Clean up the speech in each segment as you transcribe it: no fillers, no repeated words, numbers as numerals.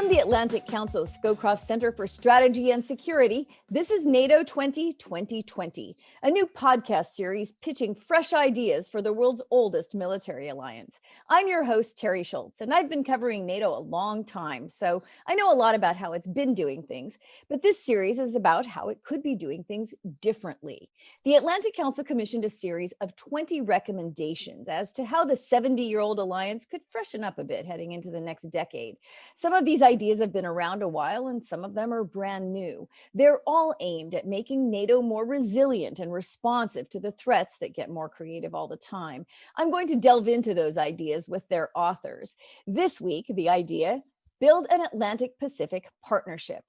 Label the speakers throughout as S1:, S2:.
S1: From the Atlantic Council Scowcroft Center for Strategy and Security, this is NATO 2020, a new podcast series pitching fresh ideas for the world's oldest military alliance. I'm your host, Terry Schultz, and I've been covering NATO a long time, so I know a lot about how it's been doing things, but this series is about how it could be doing things differently. The Atlantic Council commissioned a series of 20 recommendations as to how the 70-year-old alliance could freshen up a bit heading into the next decade. Some of these ideas have been around a while, and some of them are brand new. They're all aimed at making NATO more resilient and responsive to the threats that get more creative all the time. I'm going to delve into those ideas with their authors. This week, the idea, build an Atlantic-Pacific partnership.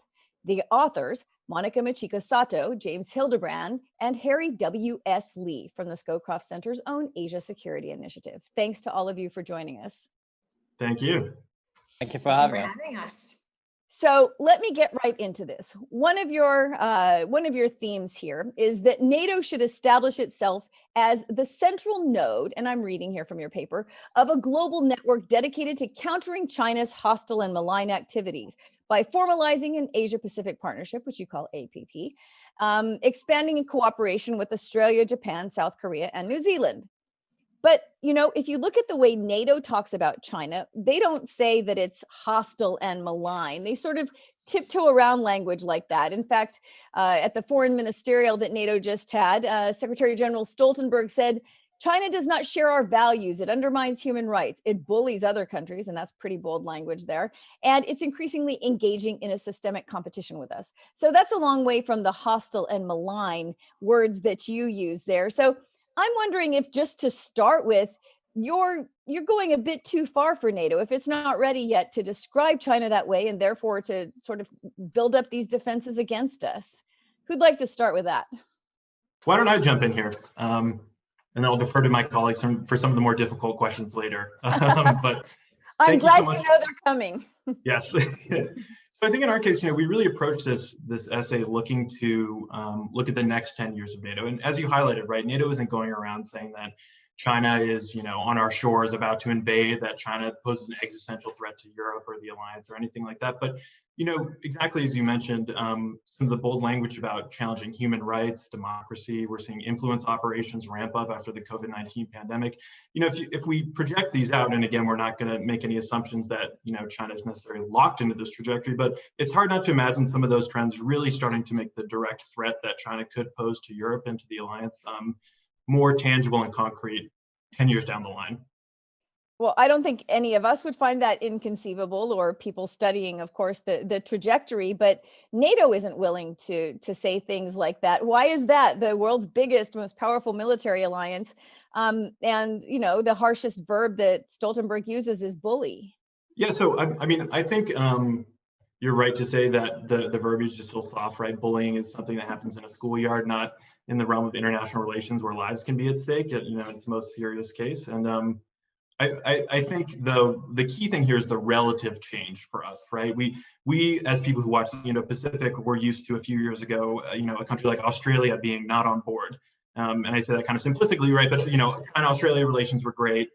S1: The authors, Monica Machiko-Sato, James Hildebrand, and Harry W.S. Lee from the Scowcroft Center's own Asia Security Initiative. Thanks to all of you for joining us.
S2: Thank you.
S3: Thank you for having
S4: us.
S1: So let me get right into this. One of your themes here is that NATO should establish itself as the central node, and I'm reading here from your paper, of a global network dedicated to countering China's hostile and malign activities by formalizing an Asia-Pacific partnership, which you call APP, expanding in cooperation with Australia, Japan, South Korea, and New Zealand. But, you know, if you look at the way NATO talks about China, they don't say that it's hostile and malign. They sort of tiptoe around language like that. In fact, at the foreign ministerial that NATO just had, Secretary General Stoltenberg said, China does not share our values. It undermines human rights. It bullies other countries, and that's pretty bold language there. And it's increasingly engaging in a systemic competition with us. So that's a long way from the hostile and malign words that you use there. So I'm wondering if, just to start with, you're going a bit too far for NATO, if it's not ready yet to describe China that way and therefore to sort of build up these defenses against us. Who'd like to start with that?
S2: Why don't I jump in here? And I'll defer to my colleagues for some of the more difficult questions later. But
S1: I'm glad you know they're coming.
S2: Yes. So I think in our case, we really approach this essay looking to look at the next 10 years of NATO. And as you highlighted, right, NATO isn't going around saying that China is, on our shores about to invade, that China poses an existential threat to Europe or the alliance or anything like that. But, exactly as you mentioned, some of the bold language about challenging human rights, democracy, we're seeing influence operations ramp up after the COVID-19 pandemic. If we project these out, and again, we're not going to make any assumptions that, China is necessarily locked into this trajectory, but it's hard not to imagine some of those trends really starting to make the direct threat that China could pose to Europe and to the alliance more tangible and concrete 10 years down the line.
S1: Well, I don't think any of us would find that inconceivable, or people studying, of course, the trajectory, but NATO isn't willing to say things like that. Why is that? The world's biggest, most powerful military alliance. And, the harshest verb that Stoltenberg uses is bully.
S2: Yeah, so I think you're right to say that the verbiage is still soft, right? Bullying is something that happens in a schoolyard, not in the realm of international relations where lives can be at stake, in its most serious case. And I think the key thing here is the relative change for us, right? We as people who watch Pacific, we're used to a few years ago, a country like Australia being not on board. And I say that kind of simplistically, right? But China-Australia relations were great.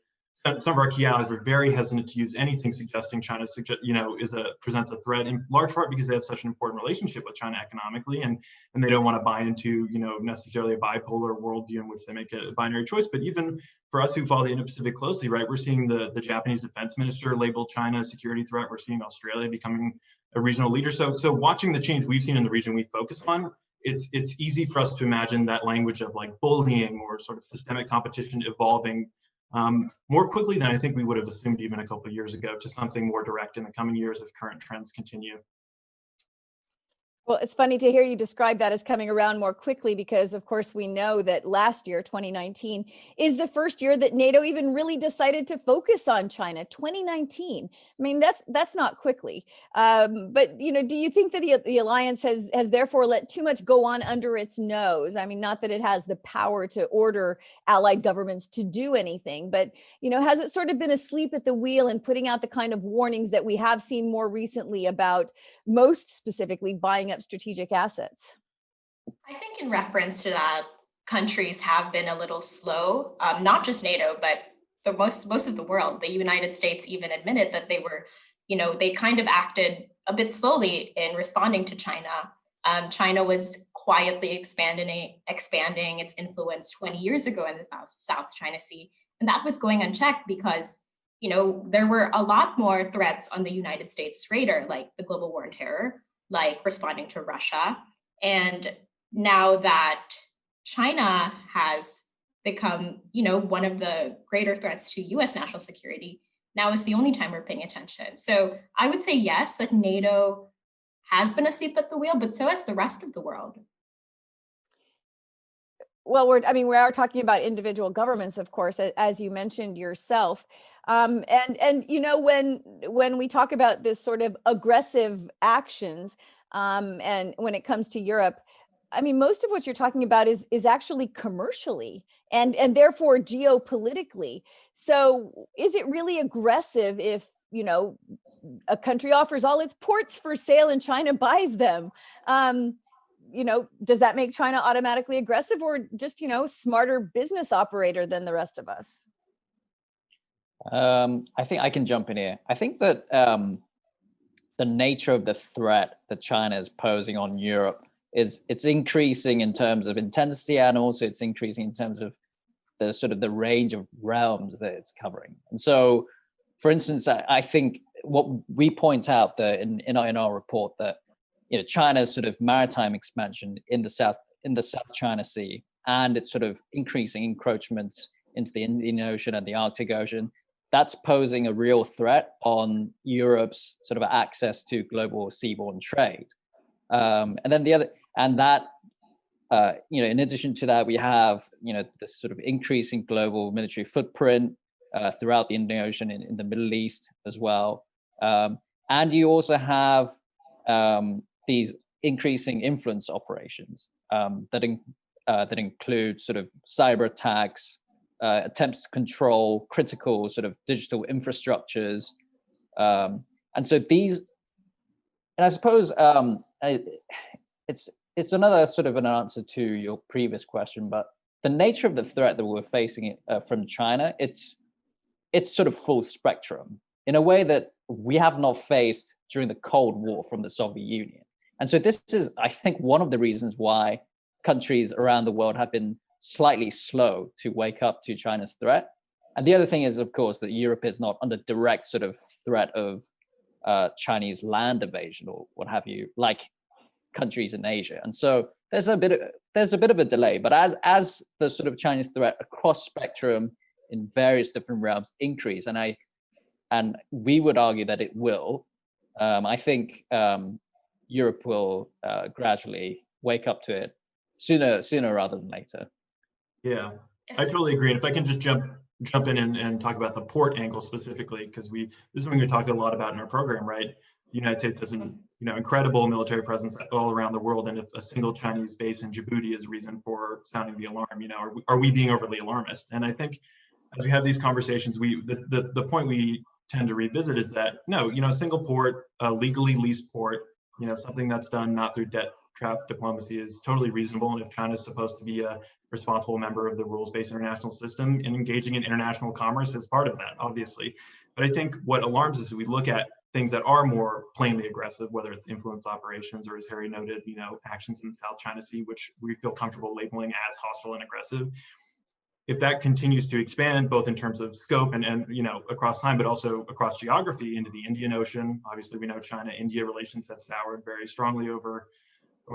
S2: Some of our key allies were very hesitant to use anything suggesting China, presents a threat, in large part because they have such an important relationship with China economically, and they don't want to buy into, necessarily a bipolar worldview in which they make a binary choice. But even for us who follow the Indo-Pacific closely, right, we're seeing the Japanese defense minister label China a security threat. We're seeing Australia becoming a regional leader. So watching the change we've seen in the region we focus on, it's easy for us to imagine that language of like bullying or sort of systemic competition evolving more quickly than I think we would have assumed even a couple of years ago, to something more direct in the coming years if current trends continue.
S1: Well, it's funny to hear you describe that as coming around more quickly, because of course we know that last year, 2019, is the first year that NATO even really decided to focus on China. 2019. I mean, that's not quickly. But do you think that the alliance has therefore let too much go on under its nose? I mean, not that it has the power to order allied governments to do anything, but has it sort of been asleep at the wheel and putting out the kind of warnings that we have seen more recently about, most specifically, buying up strategic assets?
S4: I think in reference to that, countries have been a little slow, not just NATO, but most of the world. The United States even admitted that they were they kind of acted a bit slowly in responding to China. China was quietly expanding its influence 20 years ago in the South China Sea. And that was going unchecked because, there were a lot more threats on the United States radar, like the global war on terror, like responding to Russia. And now that China has become, one of the greater threats to US national security, now is the only time we're paying attention. So I would say yes, that NATO has been asleep at the wheel, but so has the rest of the world.
S1: Well, we are talking about individual governments, of course, as you mentioned yourself. And when we talk about this sort of aggressive actions, and when it comes to Europe, most of what you're talking about is actually commercially and therefore geopolitically. So is it really aggressive if, a country offers all its ports for sale and China buys them? Does that make China automatically aggressive or just, smarter business operator than the rest of us?
S3: I think I can jump in here. I think that the nature of the threat that China is posing on Europe it's increasing in terms of intensity, and also it's increasing in terms of the sort of the range of realms that it's covering. And so, for instance, I think what we point out that in our report that China's sort of maritime expansion in the South China Sea and its sort of increasing encroachments into the Indian Ocean and the Arctic Ocean, that's posing a real threat on Europe's sort of access to global seaborne trade. And then in addition to that, we have this sort of increasing global military footprint throughout the Indian Ocean in the Middle East as well, and you also have these increasing influence operations that include sort of cyber attacks, attempts to control critical sort of digital infrastructures, and so these, and I suppose it's another sort of an answer to your previous question, but the nature of the threat that we're facing from China, it's sort of full spectrum in a way that we have not faced during the Cold War from the Soviet Union. And so this is, I think, one of the reasons why countries around the world have been slightly slow to wake up to China's threat. And the other thing is, of course, that Europe is not under direct sort of threat of Chinese land invasion or what have you, like countries in Asia. And so there's a bit of a delay. But as the sort of Chinese threat across spectrum in various different realms increase, and we would argue that it will, I think Europe will gradually wake up to it sooner rather than later.
S2: Yeah, I totally agree. And if I can just jump in and talk about the port angle specifically, because this is something we talked a lot about in our program, right? The United States has an incredible military presence all around the world, and if a single Chinese base in Djibouti is reason for sounding the alarm, are we being overly alarmist? And I think as we have these conversations, the point we tend to revisit is that no, a single port, legally leased port, something that's done not through debt trap diplomacy is totally reasonable. And if China is supposed to be a responsible member of the rules-based international system and engaging in international commerce is part of that, obviously. But I think what alarms us is we look at things that are more plainly aggressive, whether it's influence operations or, as Harry noted, actions in the South China Sea, which we feel comfortable labeling as hostile and aggressive. If that continues to expand, both in terms of scope and across time, but also across geography into the Indian Ocean, obviously we know China-India relations have soured very strongly over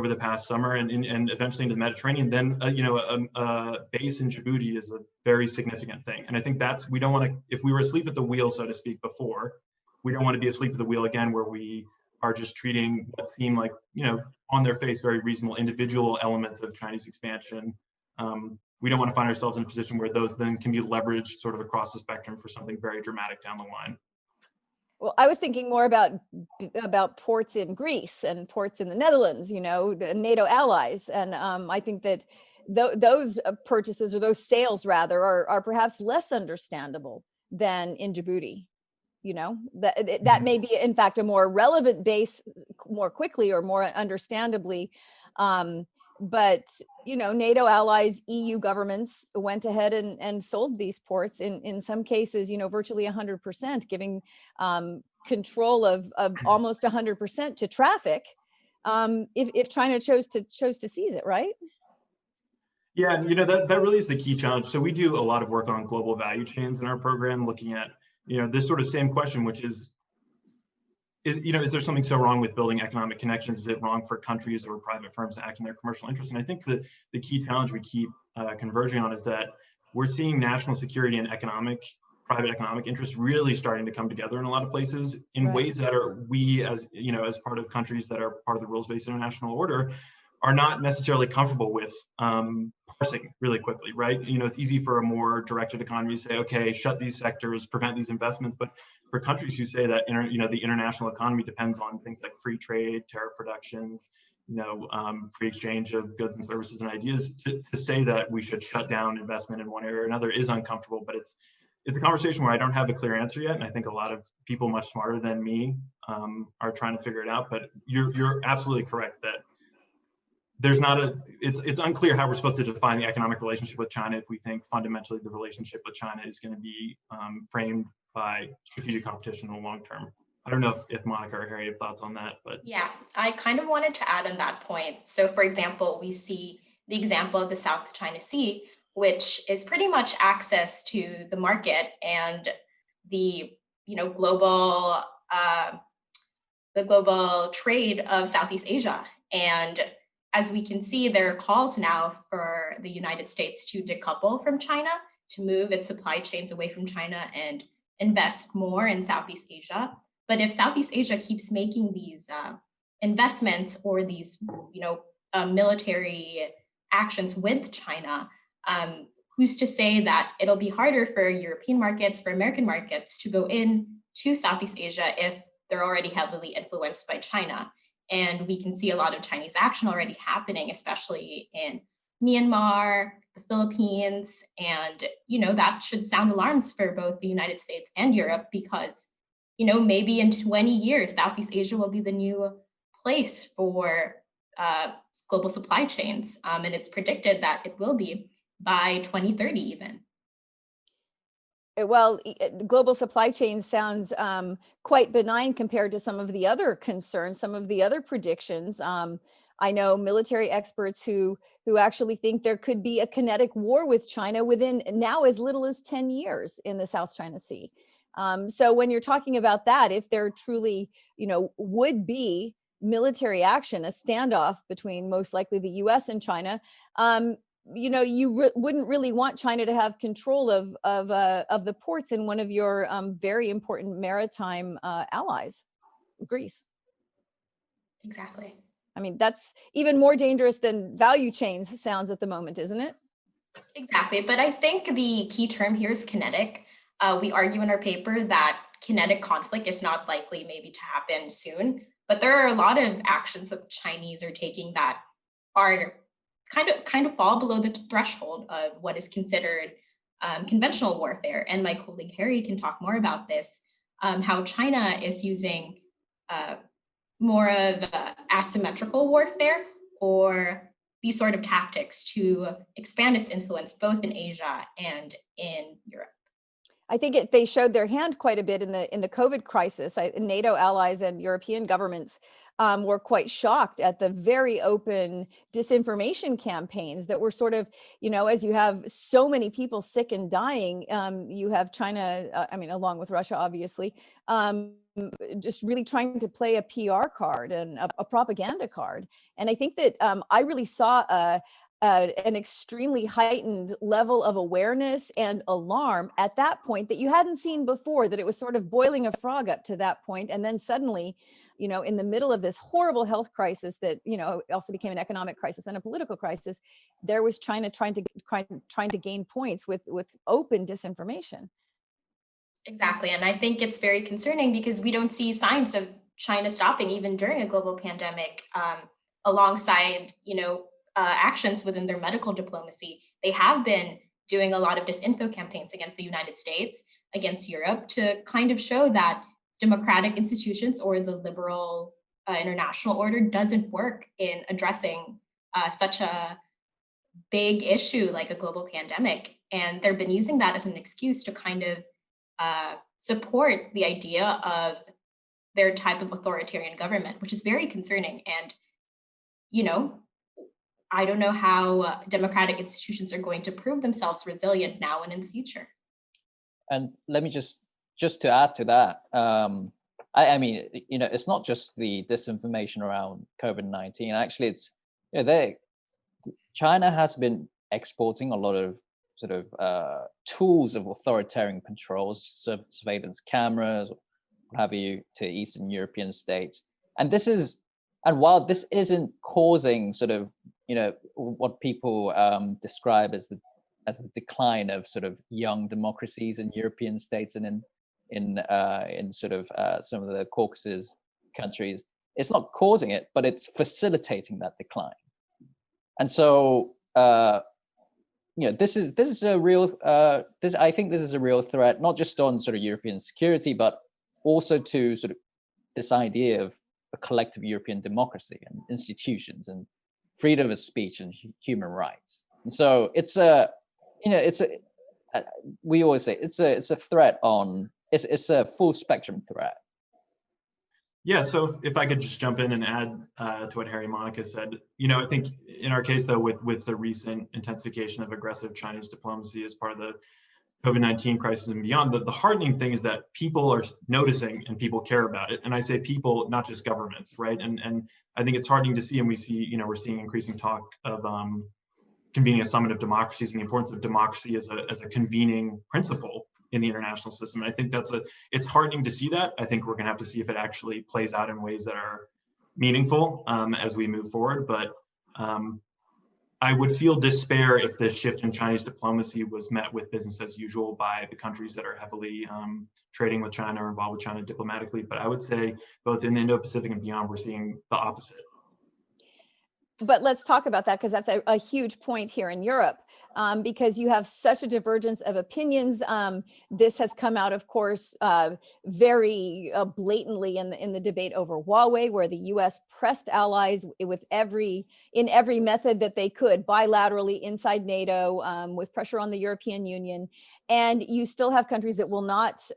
S2: the past summer, and eventually into the Mediterranean, then a base in Djibouti is a very significant thing. And I think we don't want to, if we were asleep at the wheel, so to speak, before, we don't want to be asleep at the wheel again, where we are just treating what seem like, on their face, very reasonable individual elements of Chinese expansion. We don't want to find ourselves in a position where those then can be leveraged sort of across the spectrum for something very dramatic down the line.
S1: Well, I was thinking more about ports in Greece and ports in the Netherlands, NATO allies. And I think that those purchases, or those sales rather, are perhaps less understandable than in Djibouti. That may be, in fact, a more relevant base more quickly or more understandably. But NATO allies, EU governments went ahead and sold these ports in some cases, virtually 100%, giving control of almost 100% to traffic, if China chose to seize it, right?
S2: Yeah, and that really is the key challenge. So we do a lot of work on global value chains in our program, looking at this sort of same question, which is there something so wrong with building economic connections? Is it wrong for countries or private firms to act in their commercial interest? And I think the key challenge we keep converging on is that we're seeing national security and private economic interests really starting to come together in a lot of places in ways that we as part of countries that are part of the rules-based international order are not necessarily comfortable with parsing really quickly, right? It's easy for a more directed economy to say, okay, shut these sectors, prevent these investments. But for countries who say that the international economy depends on things like free trade, tariff reductions, free exchange of goods and services and ideas, to say that we should shut down investment in one area or another is uncomfortable. But it's a conversation where I don't have a clear answer yet, and I think a lot of people much smarter than me are trying to figure it out. But you're absolutely correct that it's unclear how we're supposed to define the economic relationship with China if we think fundamentally the relationship with China is going to be framed by strategic competition in the long term. I don't know if Monica or Harry have thoughts on that, but
S4: yeah, I kind of wanted to add on that point. So for example, we see the example of the South China Sea, which is pretty much access to the market and the global trade of Southeast Asia. And as we can see, there are calls now for the United States to decouple from China, to move its supply chains away from China and invest more in Southeast Asia. But if Southeast Asia keeps making these investments or these, military actions with China, who's to say that it'll be harder for European markets, for American markets to go in to Southeast Asia if they're already heavily influenced by China? And we can see a lot of Chinese action already happening, especially in Myanmar, the Philippines, and that should sound alarms for both the United States and Europe, because maybe in 20 years, Southeast Asia will be the new place for global supply chains, and it's predicted that it will be by 2030 even.
S1: Well, global supply chain sounds quite benign compared to some of the other concerns, some of the other predictions. I know military experts who actually think there could be a kinetic war with China within now as little as 10 years in the South China Sea. So when you're talking about that, if there truly, would be military action, a standoff between most likely the US and China, wouldn't really want China to have control of the ports in one of your very important maritime allies, Greece.
S4: Exactly.
S1: I mean, that's even more dangerous than value chains sounds at the moment, isn't it?
S4: Exactly. But I think the key term here is kinetic. We argue in our paper that kinetic conflict is not likely maybe to happen soon, but there are a lot of actions that the Chinese are taking that are kind of fall below the threshold of what is considered conventional warfare. And my colleague Harry can talk more about this, how China is using more of asymmetrical warfare or these sort of tactics to expand its influence both in Asia and in Europe.
S1: I think they showed their hand quite a bit in the COVID crisis. NATO allies and European governments were quite shocked at the very open disinformation campaigns that were sort of, as you have so many people sick and dying, you have China, along with Russia, obviously, just really trying to play a PR card and a propaganda card. And I think that I really saw an extremely heightened level of awareness and alarm at that point that you hadn't seen before, that it was sort of boiling a frog up to that point. And then suddenly, in the middle of this horrible health crisis that, also became an economic crisis and a political crisis, there was China trying to gain points with open disinformation.
S4: Exactly. And I think it's very concerning because we don't see signs of China stopping even during a global pandemic, alongside, actions within their medical diplomacy. They have been doing a lot of disinfo campaigns against the United States, against Europe, to kind of show that democratic institutions or the liberal international order doesn't work in addressing such a big issue like a global pandemic. And they've been using that as an excuse to kind of support the idea of their type of authoritarian government, which is very concerning. And, I don't know how democratic institutions are going to prove themselves resilient now and in the future.
S3: And let me just to add to that, I mean, it's not just the disinformation around COVID-19. Actually, it's China has been exporting a lot of sort of tools of authoritarian controls, surveillance cameras, what have you, to Eastern European states. And while this isn't causing sort of, what people describe as the decline of sort of young democracies in European states and in sort of some of the Caucasus countries, it's not causing it, but it's facilitating that decline. And so, this is a real. I think this is a real threat, not just on sort of European security, but also to sort of this idea of a collective European democracy and institutions and freedom of speech and human rights. And so we always say it's a threat on. It's a full spectrum threat.
S2: Yeah, so if I could just jump in and add to what Harry and Monica said, I think in our case, though, with the recent intensification of aggressive Chinese diplomacy as part of the COVID-19 crisis and beyond, the heartening thing is that people are noticing and people care about it. And I say people, not just governments, right? And I think it's heartening to see, and we see, we're seeing increasing talk of convening a summit of democracies and the importance of democracy as a convening principle in the international system. And I think it's heartening to see that. I think we're gonna have to see if it actually plays out in ways that are meaningful as we move forward. But I would feel despair if the shift in Chinese diplomacy was met with business as usual by the countries that are heavily trading with China or involved with China diplomatically. But I would say both in the Indo-Pacific and beyond, we're seeing the opposite.
S1: But let's talk about that, because that's a huge point here in Europe, because you have such a divergence of opinions. This has come out, of course, very blatantly in the debate over Huawei, where the U.S. pressed allies in every method that they could, bilaterally inside NATO, with pressure on the European Union. And you still have countries that will not,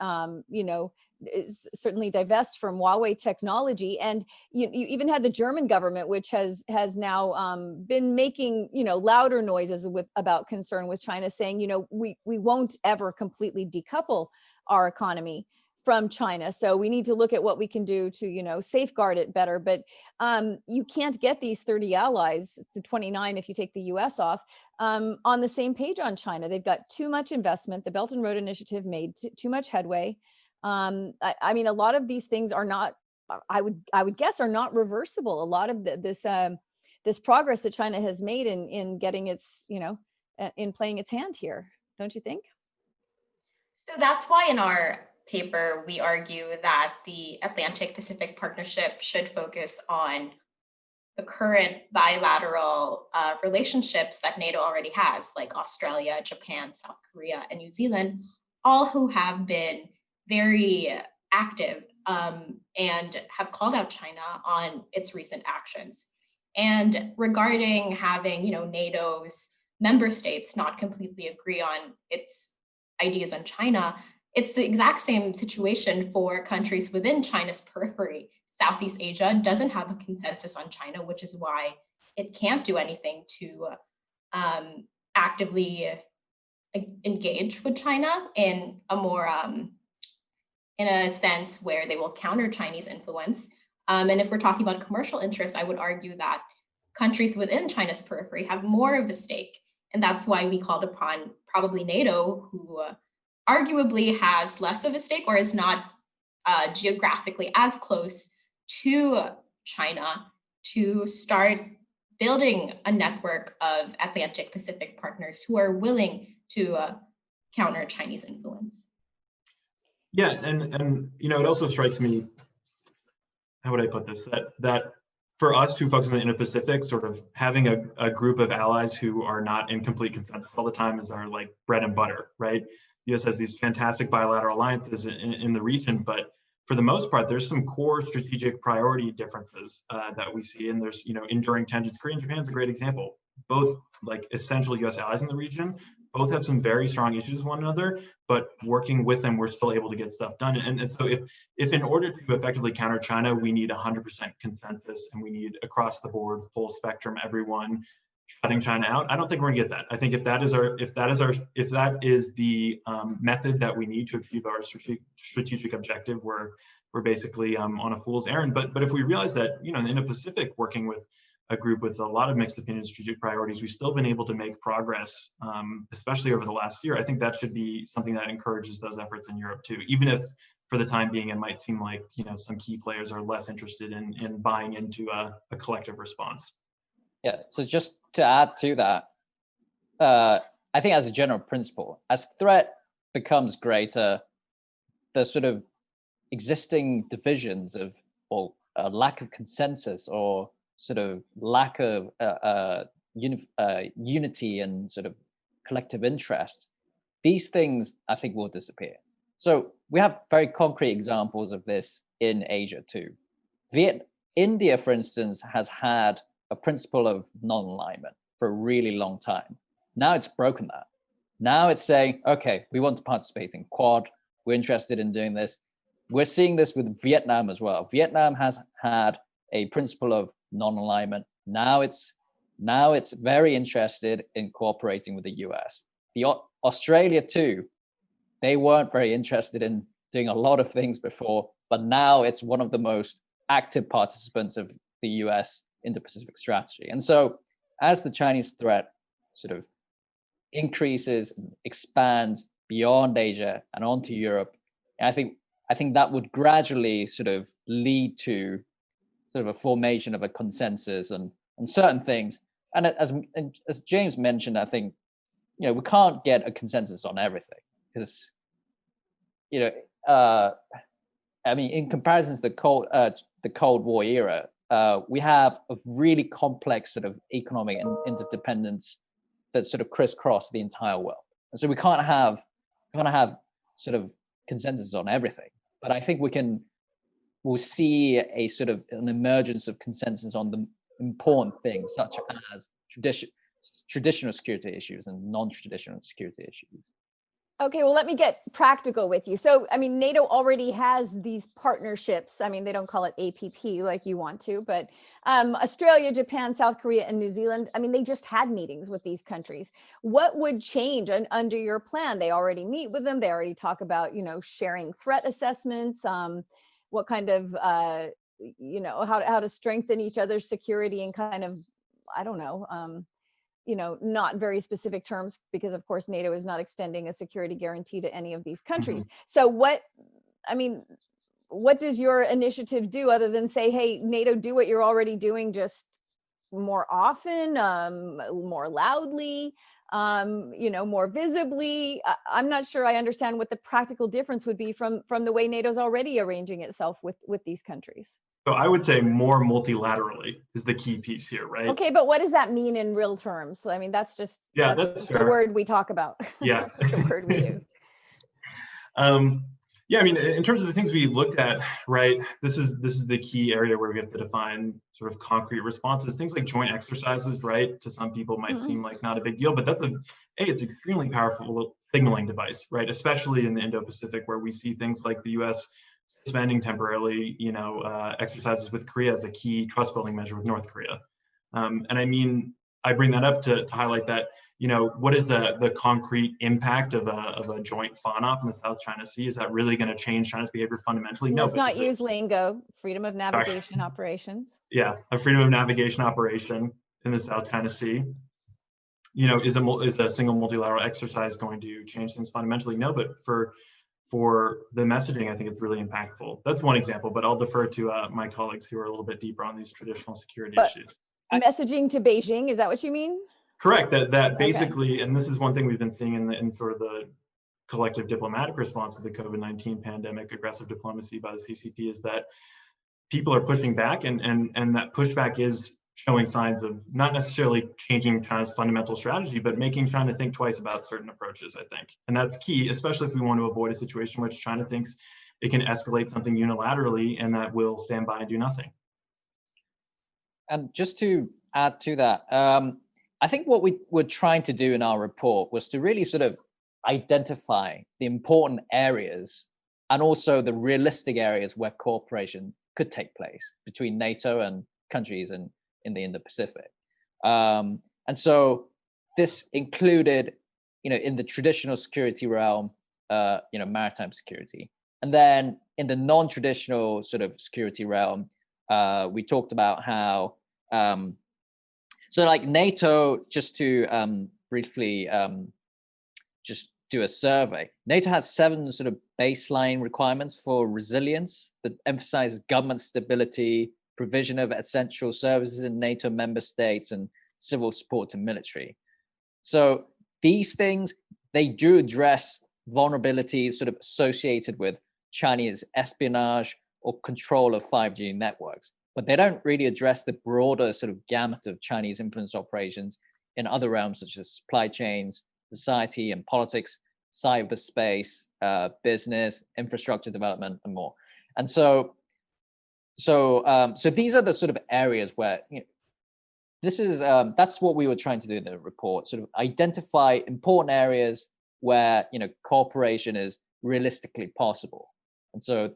S1: certainly divest from Huawei technology. And you even had the German government, which has now been making louder noises about concern with China, saying we won't ever completely decouple our economy from China, so we need to look at what we can do to safeguard it better. But you can't get these 30 allies, the 29 if you take the US off, on the same page on China. They've got too much investment. The Belt and Road Initiative made too much headway. I mean, a lot of these things are not, I would guess, are not reversible. A lot of this progress that China has made in getting its, in playing its hand here, don't you think?
S4: So that's why in our paper, we argue that the Atlantic Pacific Partnership should focus on the current bilateral relationships that NATO already has, like Australia, Japan, South Korea, and New Zealand, all who have been very active and have called out China on its recent actions. And regarding having, NATO's member states not completely agree on its ideas on China, it's the exact same situation for countries within China's periphery. Southeast Asia doesn't have a consensus on China, which is why it can't do anything to actively engage with China in a more in a sense where they will counter Chinese influence. And if we're talking about commercial interests, I would argue that countries within China's periphery have more of a stake. And that's why we called upon probably NATO, who arguably has less of a stake or is not geographically as close to China, to start building a network of Atlantic Pacific partners who are willing to counter Chinese influence.
S2: Yeah, and it also strikes me, how would I put this, that for us who focus on the Indo-Pacific, sort of having a group of allies who are not in complete consensus all the time is our like bread and butter, right? The US has these fantastic bilateral alliances in the region, but for the most part, there's some core strategic priority differences that we see, and there's enduring tensions. Korea and Japan is a great example. Both like essential US allies in the region, both have some very strong issues with one another, but working with them, we're still able to get stuff done. And so if in order to effectively counter China, we need 100% consensus and we need across the board, full spectrum, everyone shutting China out, I don't think we're gonna get that. I think if that is the method that we need to achieve our strategic objective, we're basically on a fool's errand. But if we realize that, in the Indo-Pacific, working with a group with a lot of mixed opinions, strategic priorities, we've still been able to make progress, especially over the last year. I think that should be something that encourages those efforts in Europe too, even if for the time being, it might seem like, some key players are less interested in buying into a collective response.
S3: Yeah, so just to add to that, I think as a general principle, as threat becomes greater, the sort of existing divisions or lack of consensus or sort of lack of unity and sort of collective interest, these things I think will disappear. So we have very concrete examples of this in Asia too. India, for instance, has had a principle of non-alignment for a really long time. Now it's broken that. Now it's saying, okay, we want to participate in Quad. We're interested in doing this. We're seeing this with Vietnam as well. Vietnam has had a principle of non-alignment. Now it's very interested in cooperating with the US. Australia too, they weren't very interested in doing a lot of things before, but now it's one of the most active participants of the US Indo-Pacific strategy. And so as the Chinese threat sort of increases, expands beyond Asia and onto Europe, I think that would gradually sort of lead to sort of a formation of a consensus on certain things. And as James mentioned, I think, we can't get a consensus on everything because, I mean, in comparison to the Cold War era, we have a really complex sort of economic interdependence that sort of crisscross the entire world. And so we can't have sort of consensus on everything. But I think we'll see a sort of an emergence of consensus on the important things, such as traditional security issues and non-traditional security issues.
S1: Okay, well, let me get practical with you. So, I mean, NATO already has these partnerships. I mean, they don't call it APP like you want to, but Australia, Japan, South Korea, and New Zealand, I mean, they just had meetings with these countries. What would change under your plan? They already meet with them. They already talk about, sharing threat assessments, what kind of, how to strengthen each other's security and kind of, I don't know, not very specific terms, because of course NATO is not extending a security guarantee to any of these countries. Mm-hmm. So what does your initiative do other than say, hey, NATO, do what you're already doing, just more often, more loudly, more visibly? I'm not sure I understand what the practical difference would be from the way NATO's already arranging itself with these countries.
S2: So I would say more multilaterally is the key piece here, right?
S1: Okay, but what does that mean in real terms? I mean, that's just a word we talk about.
S2: Yeah,
S1: that's just a word we use.
S2: Yeah, I mean, in terms of the things we looked at, right? This is the key area where we have to define sort of concrete responses. Things like joint exercises, right? To some people might seem like not a big deal, but it's an extremely powerful signaling device, right? Especially in the Indo-Pacific, where we see things like the U.S. suspending temporarily, exercises with Korea as a key trust building measure with North Korea. And I mean, I bring that up to highlight that, what is the concrete impact of a joint FONOP in the South China Sea? Is that really going to change China's behavior fundamentally? No.
S1: Let's not use lingo. Freedom of navigation operations.
S2: Yeah, a freedom of navigation operation in the South China Sea. Is a single multilateral exercise going to change things fundamentally? No, but for the messaging, I think it's really impactful. That's one example, but I'll defer to my colleagues who are a little bit deeper on these traditional security issues.
S1: Messaging to Beijing, is that what you mean?
S2: Correct. That basically, okay. And this is one thing we've been seeing in sort of the collective diplomatic response to the COVID-19 pandemic, aggressive diplomacy by the CCP, is that people are pushing back, and that pushback is showing signs of not necessarily changing China's fundamental strategy, but making China think twice about certain approaches, I think. And that's key, especially if we want to avoid a situation in which China thinks it can escalate something unilaterally and that will stand by and do nothing.
S3: And just to add to that, I think what we were trying to do in our report was to really sort of identify the important areas and also the realistic areas where cooperation could take place between NATO and countries in the Indo-Pacific. And so this included, in the traditional security realm, maritime security. And then in the non-traditional sort of security realm, we talked about how, so like NATO, just to briefly just do a survey, NATO has 7 sort of baseline requirements for resilience that emphasize government stability, provision of essential services in NATO member states, and civil support to military. So these things, they do address vulnerabilities sort of associated with Chinese espionage or control of 5G networks, but they don't really address the broader sort of gamut of Chinese influence operations in other realms such as supply chains, society and politics, cyberspace, business, infrastructure development, and more. And so these are the sort of areas where this is that's what we were trying to do in the report, sort of identify important areas where cooperation is realistically possible. And so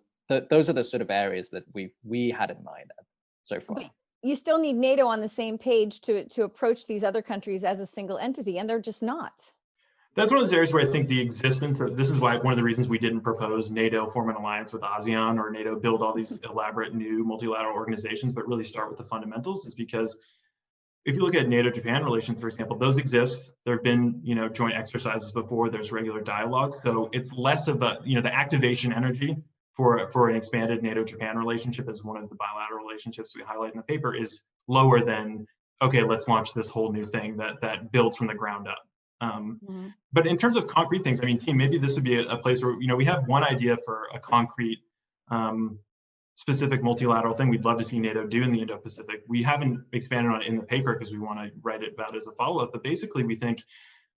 S3: those are the sort of areas that we had in mind so far.
S1: But you still need NATO on the same page to approach these other countries as a single entity, and they're just not.
S2: That's one of those areas where I think the existence, this is why one of the reasons we didn't propose NATO form an alliance with ASEAN or NATO build all these elaborate new multilateral organizations, but really start with the fundamentals, is because if you look at NATO-Japan relations, for example, those exist. There have been, joint exercises before. There's regular dialogue. So it's less of a, the activation energy for an expanded NATO-Japan relationship as one of the bilateral relationships we highlight in the paper is lower than, okay, let's launch this whole new thing that builds from the ground up. But in terms of concrete things, I mean, maybe this would be a place where, we have one idea for a concrete specific multilateral thing we'd love to see NATO do in the Indo-Pacific. We haven't expanded on it in the paper because we want to write it about as a follow-up, but basically we think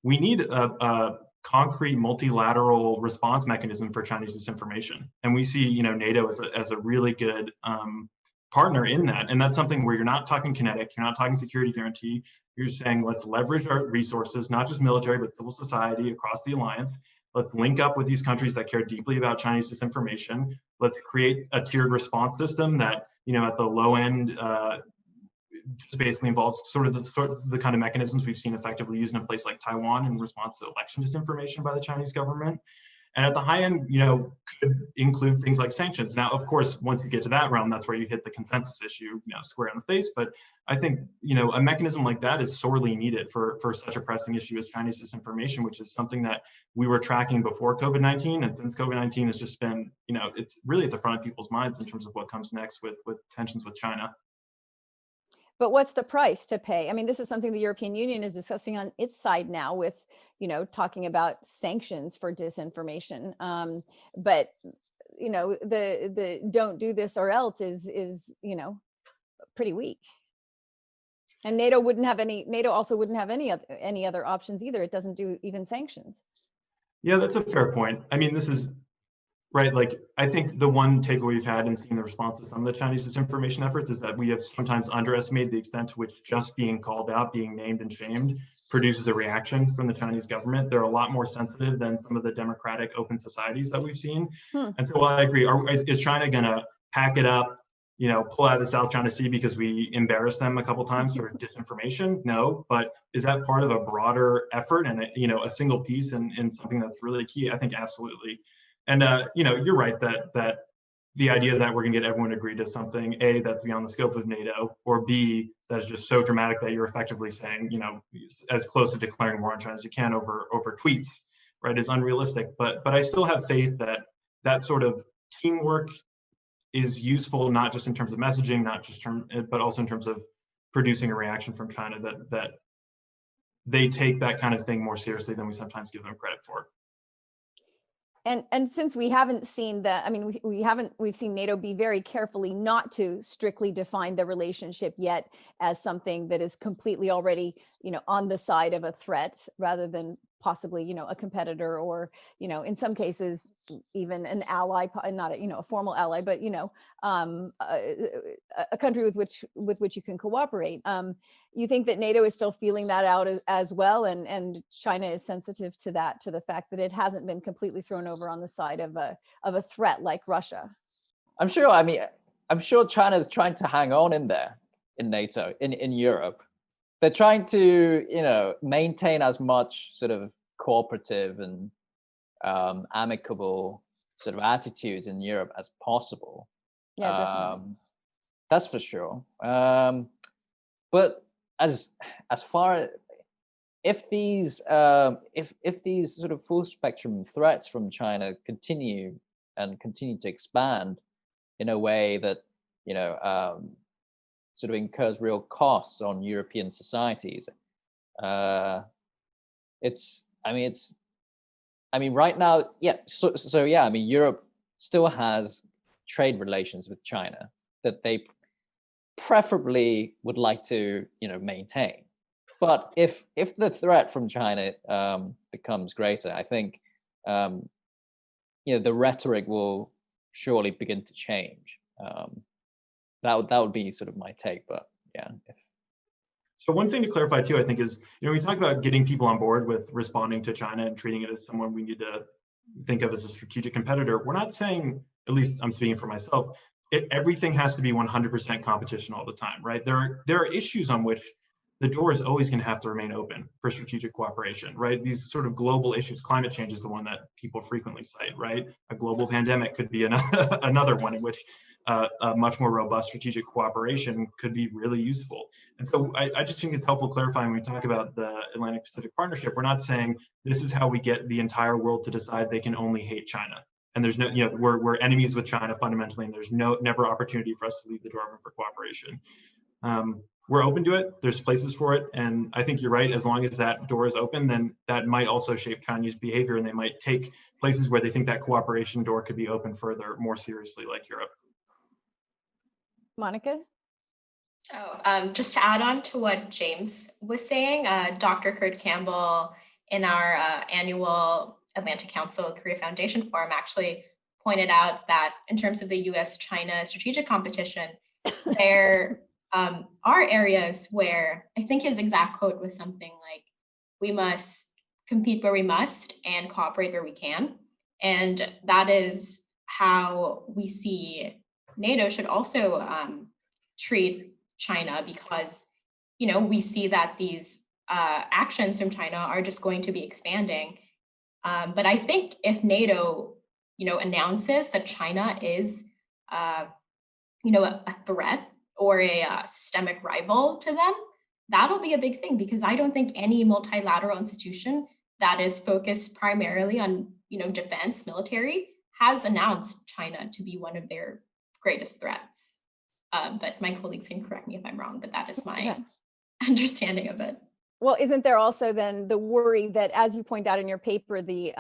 S2: we need a concrete multilateral response mechanism for Chinese disinformation. And we see, NATO as a really good partner in that. And that's something where you're not talking kinetic, you're not talking security guarantee, you're saying let's leverage our resources, not just military, but civil society across the alliance. Let's link up with these countries that care deeply about Chinese disinformation. Let's create a tiered response system that, at the low end, just basically involves sort of the kind of mechanisms we've seen effectively used in a place like Taiwan in response to election disinformation by the Chinese government. And at the high end, could include things like sanctions. Now, of course, once you get to that realm, that's where you hit the consensus issue, square on the face. But I think, a mechanism like that is sorely needed for such a pressing issue as Chinese disinformation, which is something that we were tracking before COVID-19. And since COVID-19 has just been, it's really at the front of people's minds in terms of what comes next with tensions with China.
S1: But what's the price to pay? I mean, this is something the European Union is discussing on its side now with, talking about sanctions for disinformation. But, the don't do this or else is pretty weak. And NATO also wouldn't have any other options either. It doesn't do even sanctions.
S2: Yeah, that's a fair point. I mean, this is right. Like, I think the one takeaway we've had in seeing the response to some of the Chinese disinformation efforts is that we have sometimes underestimated the extent to which just being called out, being named and shamed produces a reaction from the Chinese government. They're a lot more sensitive than some of the democratic open societies that we've seen. And so I agree. Is China going to pack it up, pull out of the South China Sea because we embarrassed them a couple times for disinformation? No, but is that part of a broader effort and a single piece in something that's really key? I think absolutely. And you're right that the idea that we're going to get everyone to agree to something, A, that's beyond the scope of NATO, or B, that is just so dramatic that you're effectively saying, as close to declaring war on China as you can over tweets, right, is unrealistic. But I still have faith that sort of teamwork is useful, not just in terms of messaging, but also in terms of producing a reaction from China that they take that kind of thing more seriously than we sometimes give them credit for.
S1: And since we haven't seen that, I mean, we've seen NATO be very carefully not to strictly define the relationship yet as something that is completely already, on the side of a threat rather than possibly, a competitor, or, in some cases, even an ally, not a formal ally, but, a country with which you can cooperate. You think that NATO is still feeling that out as well, and China is sensitive to that, to the fact that it hasn't been completely thrown over on the side of a threat like Russia?
S3: I'm sure. I mean, I'm sure China is trying to hang on in there in NATO, in Europe. They're trying to, maintain as much sort of cooperative and amicable sort of attitudes in Europe as possible.
S1: Yeah, definitely.
S3: That's for sure. But as far if these sort of full spectrum threats from China continue to expand in a way that sort of incurs real costs on European societies, right now, yeah. So yeah, I mean, Europe still has trade relations with China that they preferably would like to, maintain. But if the threat from China becomes greater, I think, the rhetoric will surely begin to change. That would be sort of my take, but yeah.
S2: So one thing to clarify too, I think, is, we talk about getting people on board with responding to China and treating it as someone we need to think of as a strategic competitor. We're not saying, at least I'm speaking for myself, everything has to be 100% competition all the time, right? There are issues on which the door is always going to have to remain open for strategic cooperation, right? These sort of global issues, climate change is the one that people frequently cite, right? A global pandemic could be another one in which a much more robust strategic cooperation could be really useful. And so I just think it's helpful clarifying when we talk about the Atlantic Pacific Partnership, we're not saying this is how we get the entire world to decide they can only hate China. And there's no, we're enemies with China fundamentally, and there's never opportunity for us to leave the door open for cooperation. We're open to it. There's places for it. And I think you're right. As long as that door is open, then that might also shape Chinese behavior, and they might take places where they think that cooperation door could be open further more seriously, like Europe.
S1: Monica?
S4: Just to add on to what James was saying, Dr. Kurt Campbell in our annual Atlantic Council Korea Foundation Forum actually pointed out that in terms of the US-China strategic competition, there are areas where, I think his exact quote was something like, we must compete where we must and cooperate where we can. And that is how we see NATO should also treat China, because, we see that these actions from China are just going to be expanding. But I think if NATO, announces that China is, a threat or a systemic rival to them, that'll be a big thing, because I don't think any multilateral institution that is focused primarily on, defense, military, has announced China to be one of their greatest threats. But my colleagues can correct me if I'm wrong, but that is my understanding of it.
S1: Well, isn't there also then the worry that, as you point out in your paper, the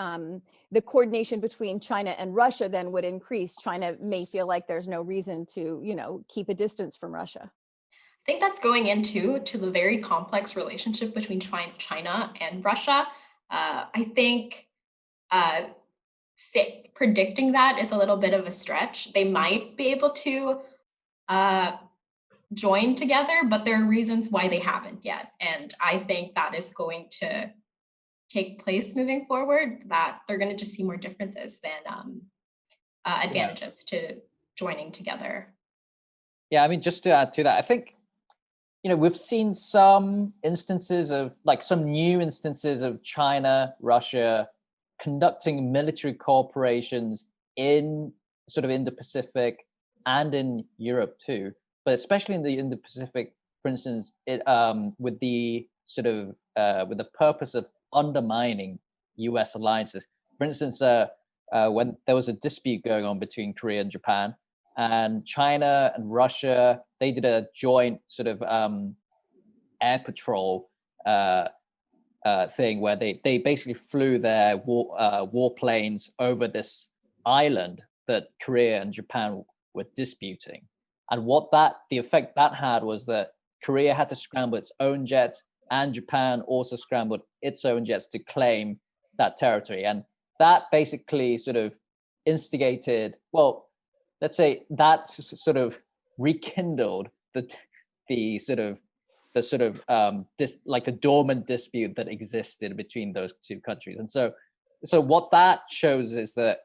S1: coordination between China and Russia then would increase? China may feel like there's no reason to, keep a distance from Russia.
S4: I think that's going into the very complex relationship between China and Russia. I think predicting that is a little bit of a stretch. They might be able to join together, but there are reasons why they haven't yet. And I think that is going to take place moving forward, that they're going to just see more differences than advantages to joining together.
S3: Yeah, I mean, just to add to that, I think, we've seen some instances of, some new instances of China, Russia conducting military cooperations in sort of Indo-Pacific and in Europe too, but especially in the Indo-Pacific, for instance, with the sort of with the purpose of undermining U.S. alliances. For instance, when there was a dispute going on between Korea and Japan, and China and Russia, they did a joint sort of air patrol thing where they basically flew their warplanes over this island that Korea and Japan were disputing. And the effect that had was that Korea had to scramble its own jets and Japan also scrambled its own jets to claim that territory. And that basically sort of instigated, well, let's say that sort of rekindled the sort of like a dormant dispute that existed between those two countries. And so what that shows is that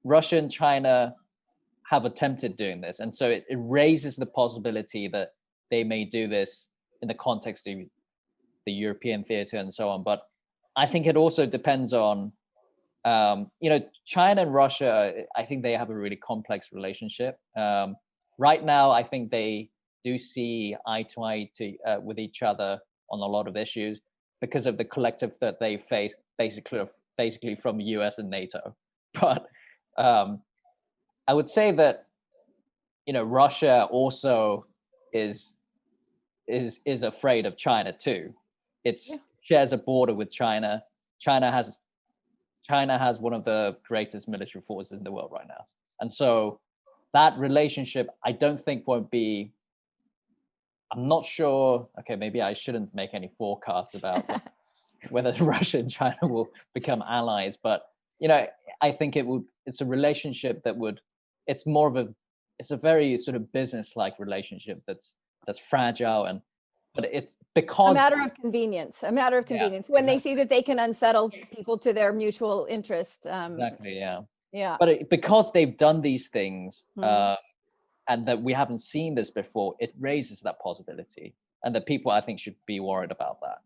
S3: Russia and China have attempted doing this. And so it raises the possibility that they may do this in the context of the European theater and so on. But I think it also depends on, China and Russia, I think they have a really complex relationship. Right now, I think they do see eye to eye with each other on a lot of issues because of the collective that they face, basically from the US and NATO. But I would say that, Russia also is afraid of China too. It shares a border with China. China has one of the greatest military forces in the world right now. And so that relationship, I don't think won't be, I'm not sure, okay, maybe I shouldn't make any forecasts about whether Russia and China will become allies, but, I think it's a relationship that it's a very sort of business-like relationship that's fragile, but it's because
S1: a matter of convenience. When they see that they can unsettle people to their mutual interest.
S3: Exactly, yeah.
S1: Yeah.
S3: But because they've done these things, and that we haven't seen this before, it raises that possibility, and that people, I think, should be worried about that.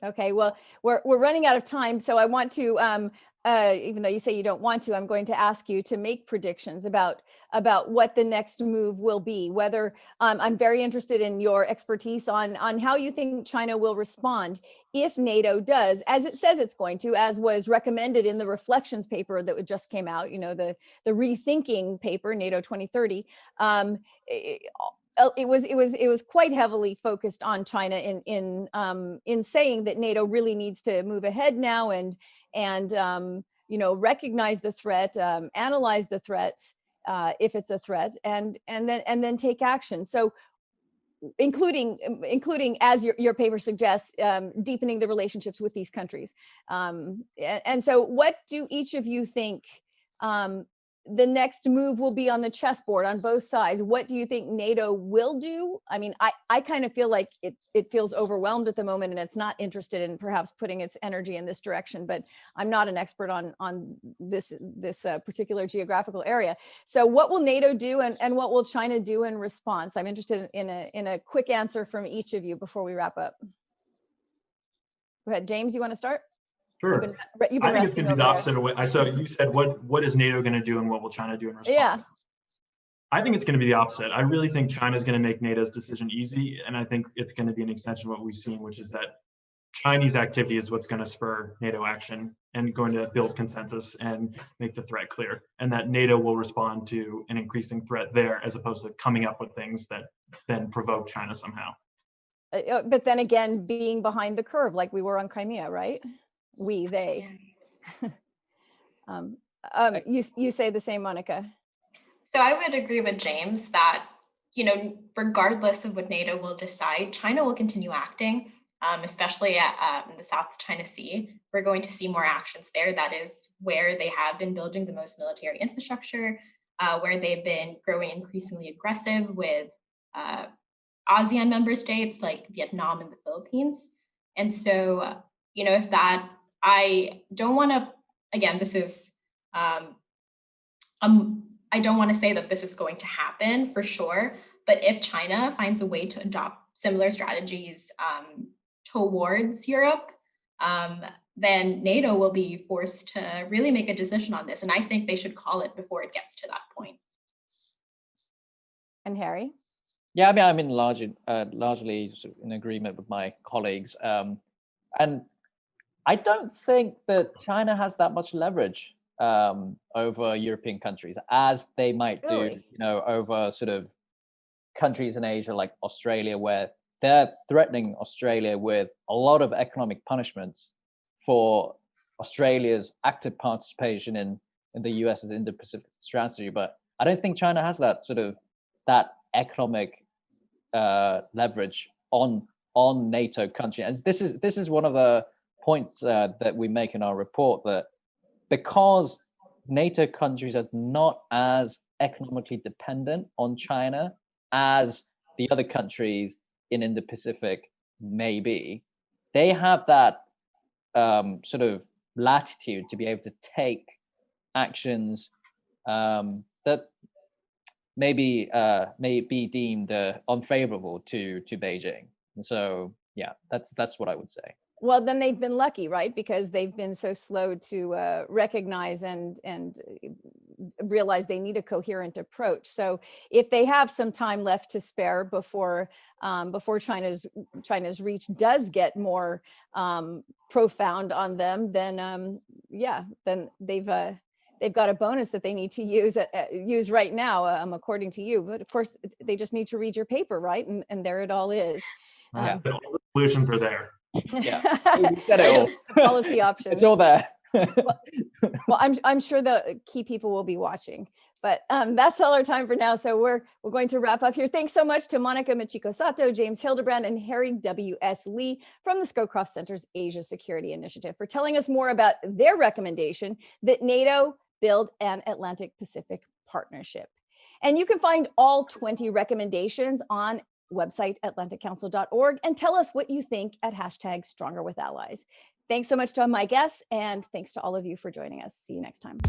S1: Okay, well, we're running out of time, so I want to, even though you say you don't want to, I'm going to ask you to make predictions about what the next move will be. Whether I'm very interested in your expertise on how you think China will respond if NATO does, as it says it's going to, as was recommended in the reflections paper that just came out. The rethinking paper, NATO 2030. It was quite heavily focused on China in saying that NATO really needs to move ahead now and recognize the threat, analyze the threat if it's a threat, and then take action. So including as your paper suggests, deepening the relationships with these countries. And so what do each of you think the next move will be on the chessboard on both sides? What do you think NATO will do? I mean, I kind of feel like it feels overwhelmed at the moment and it's not interested in perhaps putting its energy in this direction, but I'm not an expert on this particular geographical area. So what will NATO do and what will China do in response? I'm interested in a quick answer from each of you before we wrap up. Go ahead, James, you want to start?
S2: Sure.
S1: You've been
S2: I think it's going to be the opposite
S1: there.
S2: of what so you said. What is NATO going to do and what will China do in response?
S1: Yeah.
S2: I think it's going to be the opposite. I really think China is going to make NATO's decision easy, and I think it's going to be an extension of what we've seen, which is that Chinese activity is what's going to spur NATO action and going to build consensus and make the threat clear, and that NATO will respond to an increasing threat there as opposed to coming up with things that then provoke China somehow.
S1: But then again, being behind the curve, like we were on Crimea, right? They. You say the same, Monica.
S4: So I would agree with James that, regardless of what NATO will decide, China will continue acting, especially in the South China Sea. We're going to see more actions there. That is where they have been building the most military infrastructure, where they've been growing increasingly aggressive with ASEAN member states like Vietnam and the Philippines. And so, if that, I don't want to, again, this is, I don't want to say that this is going to happen for sure, but if China finds a way to adopt similar strategies towards Europe, then NATO will be forced to really make a decision on this. And I think they should call it before it gets to that point.
S1: And Harry?
S3: Yeah, I mean, largely sort of in agreement with my colleagues. And I don't think that China has that much leverage over European countries as they might do, over sort of countries in Asia like Australia, where they're threatening Australia with a lot of economic punishments for Australia's active participation in the US's Indo-Pacific strategy. But I don't think China has that economic leverage on on NATO countries. And this is one of the points that we make in our report, that because NATO countries are not as economically dependent on China as the other countries in Indo-Pacific may be, they have that sort of latitude to be able to take actions that may be deemed unfavorable to Beijing. And so, yeah, that's what I would say.
S1: Well, then they've been lucky, right? Because they've been so slow to recognize and realize they need a coherent approach. So if they have some time left to spare before China's reach does get more profound on them, then then they've got a bonus that they need to use right now, according to you. But of course, they just need to read your paper, right? And there it all is.
S3: Yeah.
S2: All the solutions are there.
S3: Yeah, we said it all.
S1: Policy options.
S3: It's all there.
S1: Well, I'm sure the key people will be watching, but that's all our time for now. So we're going to wrap up here. Thanks so much to Monica Michiko-Sato, James Hildebrand, and Harry W.S. Lee from the Scowcroft Center's Asia Security Initiative for telling us more about their recommendation that NATO build an Atlantic Pacific partnership. And you can find all 20 recommendations on website atlanticcouncil.org, and tell us what you think at #StrongerWithAllies. Thanks so much to my guests, and thanks to all of you for joining us. See you next time.